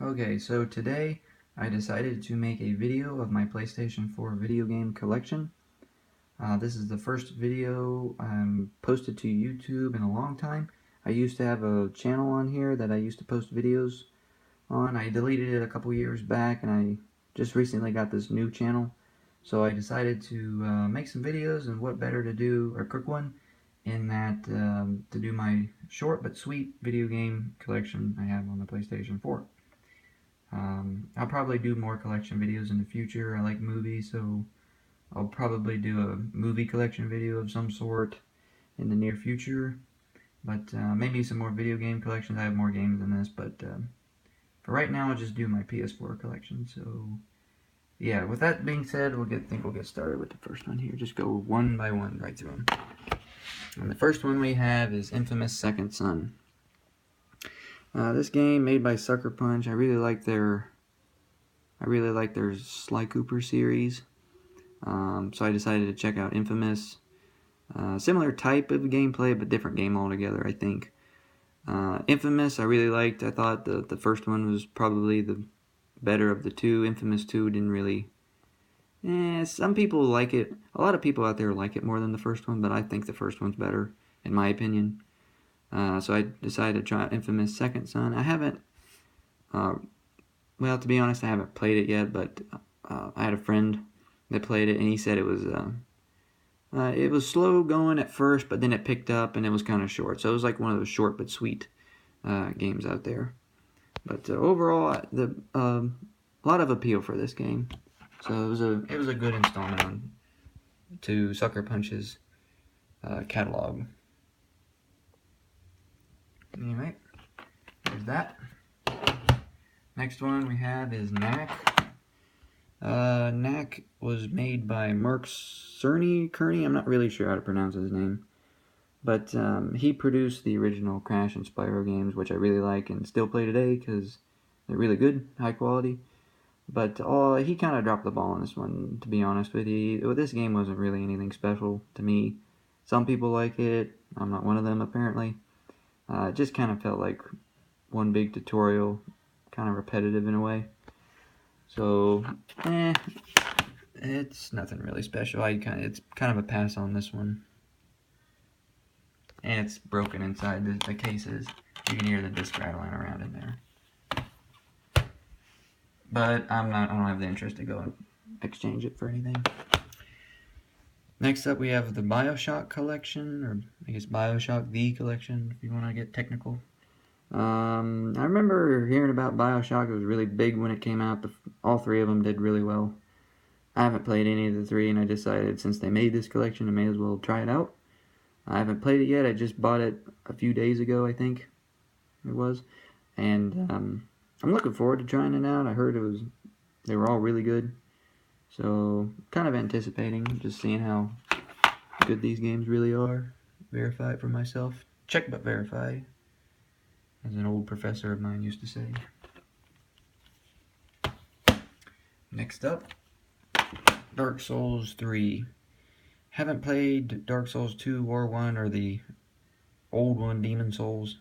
Okay, so today I decided to make a video of my PlayStation 4 video game collection. This is the first video posted to YouTube in a long time. I used to have a channel on here that I used to post videos on. I deleted it a couple years back and I just recently got this new channel. So I decided to make some videos, and what better to do, or quick one, in that to do my short but sweet video game collection I have on the PlayStation 4. I'll probably do more collection videos in the future. I like movies, so I'll probably do a movie collection video of some sort in the near future. But maybe some more video game collections. I have more games than this, but for right now, I'll just do my PS4 collection. So yeah, with that being said, we'll get started with the first one here. Just go one by one right through them. And the first one we have is Infamous Second Son. This game made by Sucker Punch. I really like their Sly Cooper series. So I decided to check out Infamous. Similar type of gameplay, but different game altogether, I think. Infamous I really liked. I thought the first one was probably the better of the two. Infamous 2 didn't really... some people like it. A lot of people out there like it more than the first one, but I think the first one's better, in my opinion. So I decided to try Infamous Second Son. I haven't... well, to be honest, I haven't played it yet, but I had a friend that played it, and he said it was slow going at first, but then it picked up, and it was kind of short. So it was like one of those short but sweet games out there. But overall, a lot of appeal for this game. So it was a good installment to Sucker Punch's catalog. Anyway, there's that. Next one we have is Knack. Knack was made by Mark Cerny. I'm not really sure how to pronounce his name. But he produced the original Crash and Spyro games, which I really like and still play today because they're really good, high quality. But he kind of dropped the ball on this one, to be honest with you. This game wasn't really anything special to me. Some people like it. I'm not one of them, apparently. It just kind of felt like one big tutorial, kind of repetitive in a way. So, it's nothing really special. It's kind of a pass on this one. And it's broken inside the cases. You can hear the disc rattling around in there. But I don't have the interest to go and exchange it for anything. Next up we have the Bioshock Collection, or I guess Bioshock the Collection, if you want to get technical. I remember hearing about Bioshock. It was really big when it came out. All three of them did really well. I haven't played any of the three, and I decided since they made this collection, I may as well try it out. I haven't played it yet. I just bought it a few days ago, I think it was. And I'm looking forward to trying it out. I heard they were all really good. So, kind of anticipating, just seeing how good these games really are. Verify it for myself. Check but verify, as an old professor of mine used to say. Next up, Dark Souls 3. Haven't played Dark Souls 2 or 1 or the old one, Demon Souls,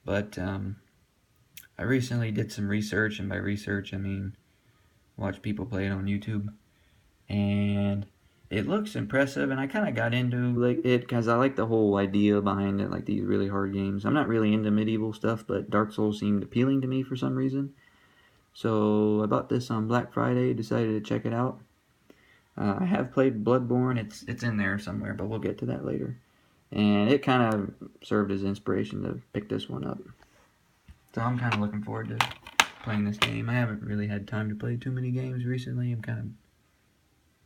but I recently did some research, and by research I mean watch people play it on YouTube, and it looks impressive, and I kind of got into it because I like the whole idea behind it, like these really hard games. I'm not really into medieval stuff, but Dark Souls seemed appealing to me for some reason. So I bought this on Black Friday, decided to check it out. I have played Bloodborne. It's in there somewhere, but we'll get to that later. And it kind of served as inspiration to pick this one up. So I'm kind of looking forward to playing this game. I haven't really had time to play too many games recently. I'm kind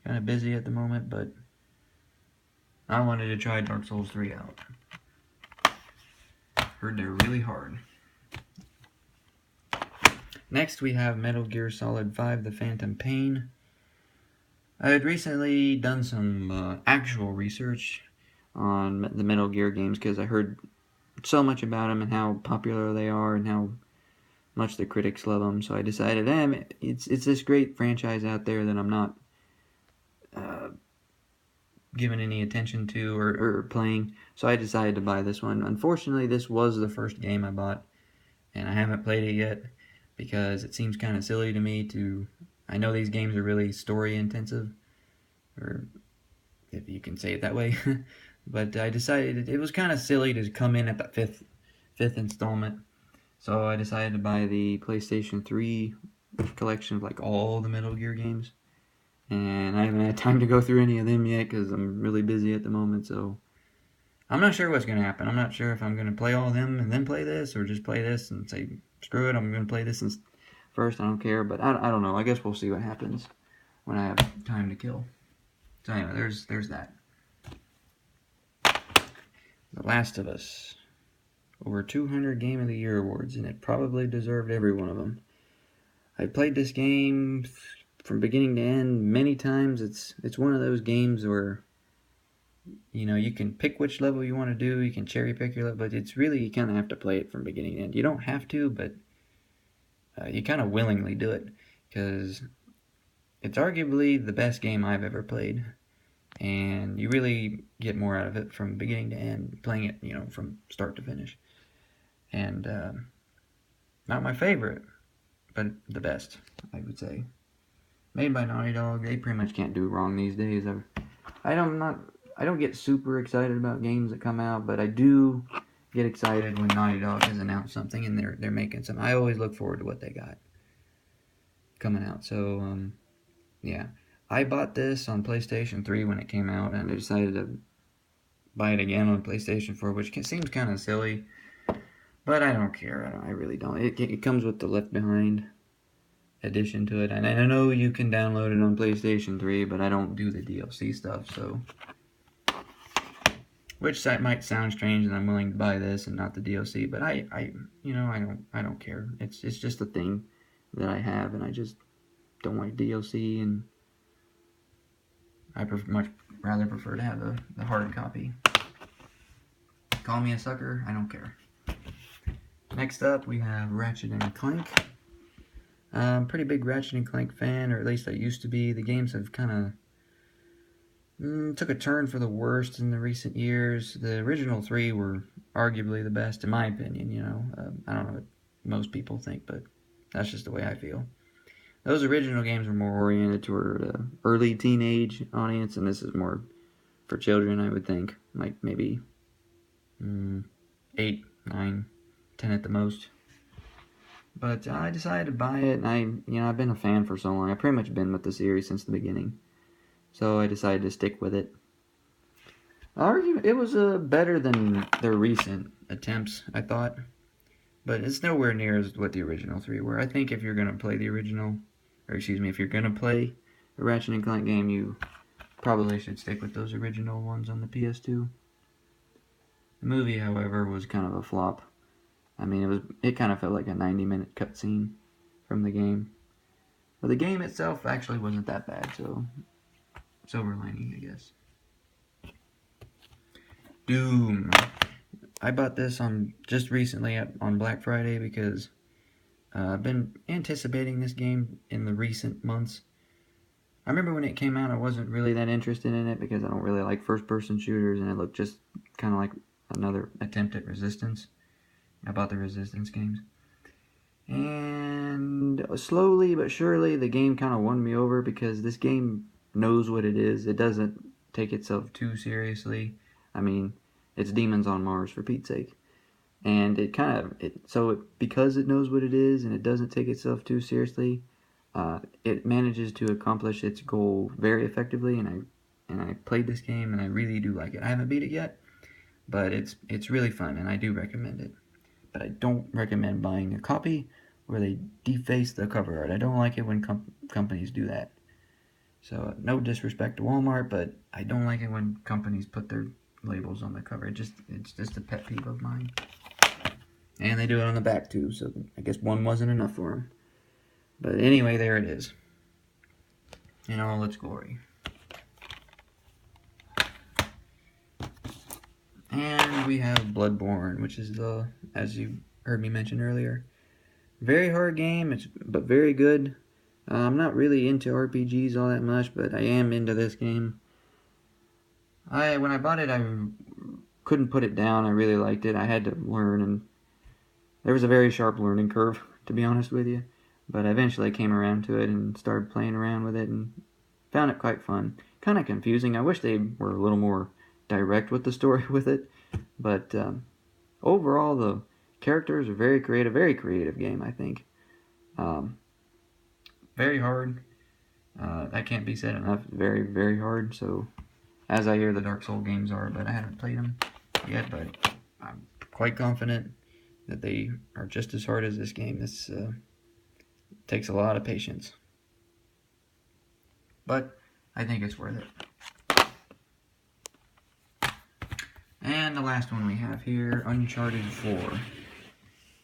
of busy at the moment, but I wanted to try Dark Souls 3 out. Heard they're really hard. Next we have Metal Gear Solid 5: The Phantom Pain. I had recently done some actual research on the Metal Gear games because I heard so much about them and how popular they are and how much the critics love them. So I decided, it's this great franchise out there that I'm not giving any attention to or playing. So I decided to buy this one. Unfortunately, this was the first game I bought, and I haven't played it yet. because it seems kind of silly to me to... I know these games are really story intensive, or if you can say it that way, but I decided it was kind of silly to come in at the fifth installment. So I decided to buy the PlayStation 3 collection of like all the Metal Gear games. And I haven't had time to go through any of them yet because I'm really busy at the moment, so I'm not sure what's going to happen. I'm not sure if I'm going to play all of them and then play this, or just play this and say, screw it, I'm going to play this first, I don't care, but I don't know. I guess we'll see what happens when I have time to kill. So anyway, there's that. The Last of Us. Over 200 Game of the Year awards, and it probably deserved every one of them. I played this game from beginning to end many times. It's one of those games where, you know, you can pick which level you want to do, you can cherry pick your level, but it's really, you kind of have to play it from beginning to end. You don't have to, but you kind of willingly do it, because it's arguably the best game I've ever played, and you really get more out of it from beginning to end, playing it, you know, from start to finish. And not my favorite, but the best, I would say. Made by Naughty Dog. They pretty much can't do wrong these days. I don't get super excited about games that come out, but I do get excited when Naughty Dog has announced something and they're making some. I always look forward to what they got coming out. So yeah, I bought this on PlayStation 3 when it came out, and I decided to buy it again on PlayStation 4, which seems kind of silly, but I don't care. I really don't. It comes with the Left Behind addition to it, and I know you can download it on PlayStation 3, but I don't do the DLC stuff, so... Which might sound strange that I'm willing to buy this and not the DLC, but I don't care. It's just a thing that I have, and I just don't like DLC, and I much rather prefer to have the hard copy. Call me a sucker, I don't care. Next up, we have Ratchet and Clank. I'm a pretty big Ratchet and Clank fan, or at least I used to be. The games have kind of took a turn for the worst in the recent years. The original three were arguably the best, in my opinion, you know. I don't know what most people think, but that's just the way I feel. Those original games were more oriented toward an early teenage audience, and this is more for children, I would think. Like maybe 8, 9, 10 at the most. But I decided to buy it, and I've been a fan for so long. I've pretty much been with the series since the beginning. So I decided to stick with it. It was better than their recent attempts, I thought. But it's nowhere near as what the original three were. I think if you're going to play if you're going to play a Ratchet and Clank game, you probably should stick with those original ones on the PS2. The movie, however, was kind of a flop. I mean, it kind of felt like a 90-minute cutscene from the game. But the game itself actually wasn't that bad, so silver lining, I guess. Doom. I bought this just recently on Black Friday because I've been anticipating this game in the recent months. I remember when it came out, I wasn't really that interested in it because I don't really like first-person shooters, and it looked just kind of like another attempt at Resistance. I bought the Resistance games. And slowly but surely, the game kind of won me over because this game knows what it is. It doesn't take itself too seriously. I mean, it's Demons on Mars, for Pete's sake. And because it knows what it is and it doesn't take itself too seriously, it manages to accomplish its goal very effectively. And I played this game, and I really do like it. I haven't beat it yet, but it's really fun, and I do recommend it. But I don't recommend buying a copy where they deface the cover art. I don't like it when companies do that. So, no disrespect to Walmart, but I don't like it when companies put their labels on the cover. It's just a pet peeve of mine. And they do it on the back, too, so I guess one wasn't enough for them. But anyway, there it is. In all its glory. And we have Bloodborne, which is as you heard me mention earlier, very hard game, but very good. I'm not really into RPGs all that much, but I am into this game. When I bought it, I couldn't put it down. I really liked it. I had to learn, and there was a very sharp learning curve to be honest with you. But I eventually came around to it and started playing around with it and found it quite fun. Kind of confusing. I wish they were a little more direct with the story with it. But overall, the characters are very creative game, I think. Very hard. That can't be said enough. Very hard. So, as I hear the Dark Souls games are, but I haven't played them yet. But I'm quite confident that they are just as hard as this game. This takes a lot of patience, but I think it's worth it. And the last one we have here, Uncharted 4.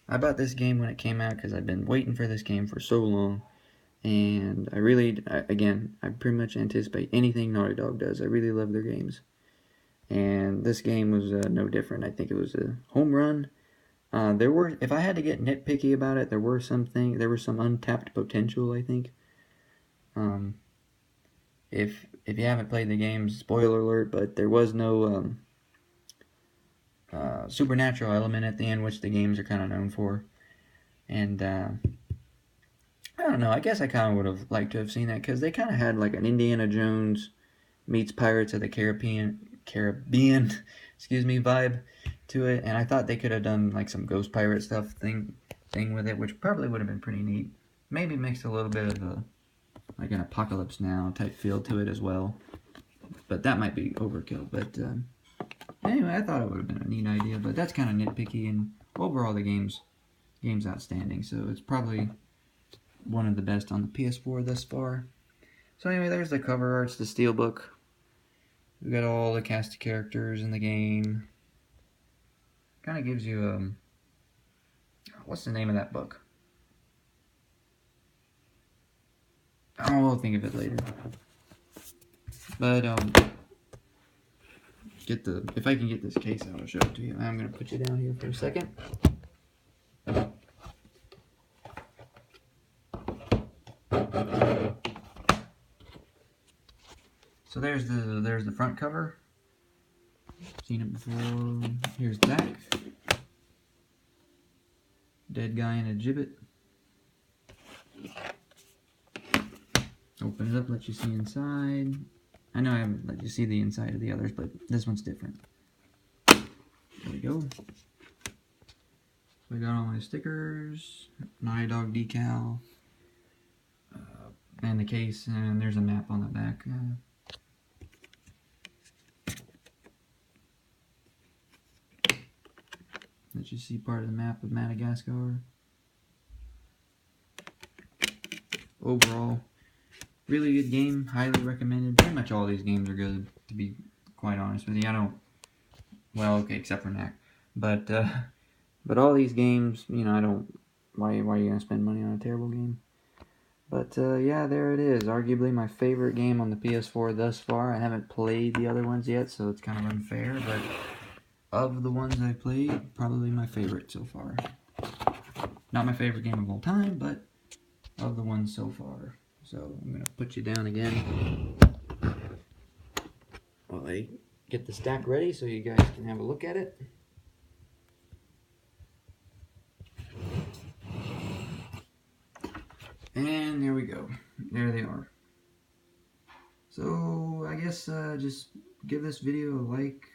I bought this game when it came out because I've been waiting for this game for so long. And I pretty much anticipate anything Naughty Dog does. I really love their games. And this game was no different. I think it was a home run. If I had to get nitpicky about it, there was some untapped potential, I think. If you haven't played the game, spoiler alert, but there was no supernatural element at the end, which the games are kind of known for. And I don't know, I guess I kind of would have liked to have seen that, because they kind of had like an Indiana Jones meets Pirates of the Caribbean vibe to it, and I thought they could have done like some Ghost Pirate stuff thing with it, which probably would have been pretty neat. Maybe mixed a little bit of like an Apocalypse Now type feel to it as well, but that might be overkill. But anyway, I thought it would have been a neat idea, but that's kind of nitpicky, and overall the game's outstanding, so it's probably one of the best on the PS4 thus far. So anyway, there's the cover arts, the steelbook. We got all the cast of characters in the game. Kind of gives you what's the name of that book? Oh, we'll think of it later. But if I can get this case out, I'll show it to you. I'm gonna put you down here for a second. So there's the front cover. Seen it before. Here's the back. Dead guy in a gibbet. Open it up, let you see inside. I know I haven't let you see the inside of the others, but this one's different. There we go. So I got all my stickers, Naughty Dog decal, and the case, and there's a map on the back. Let you see part of the map of Madagascar. Overall, really good game, highly recommended. Pretty much all these games are good, to be quite honest with you. Well, okay, except for Knack. But all these games, why are you going to spend money on a terrible game? But yeah, there it is. Arguably my favorite game on the PS4 thus far. I haven't played the other ones yet, so it's kind of unfair, but of the ones I've played, probably my favorite so far. Not my favorite game of all time, but of the ones so far. So I'm going to put you down again while I get the stack ready so you guys can have a look at it. And there we go. There they are. So I guess just give this video a like.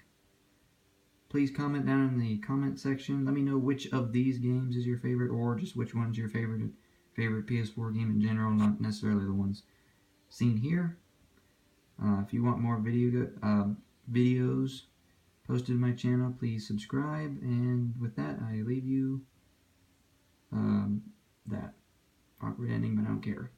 Please comment down in the comment section. Let me know which of these games is your favorite, or just which one's your favorite PS4 game in general, not necessarily the ones seen here. If you want more videos posted to my channel, please subscribe. And with that, I leave you that awkward ending, but I don't care.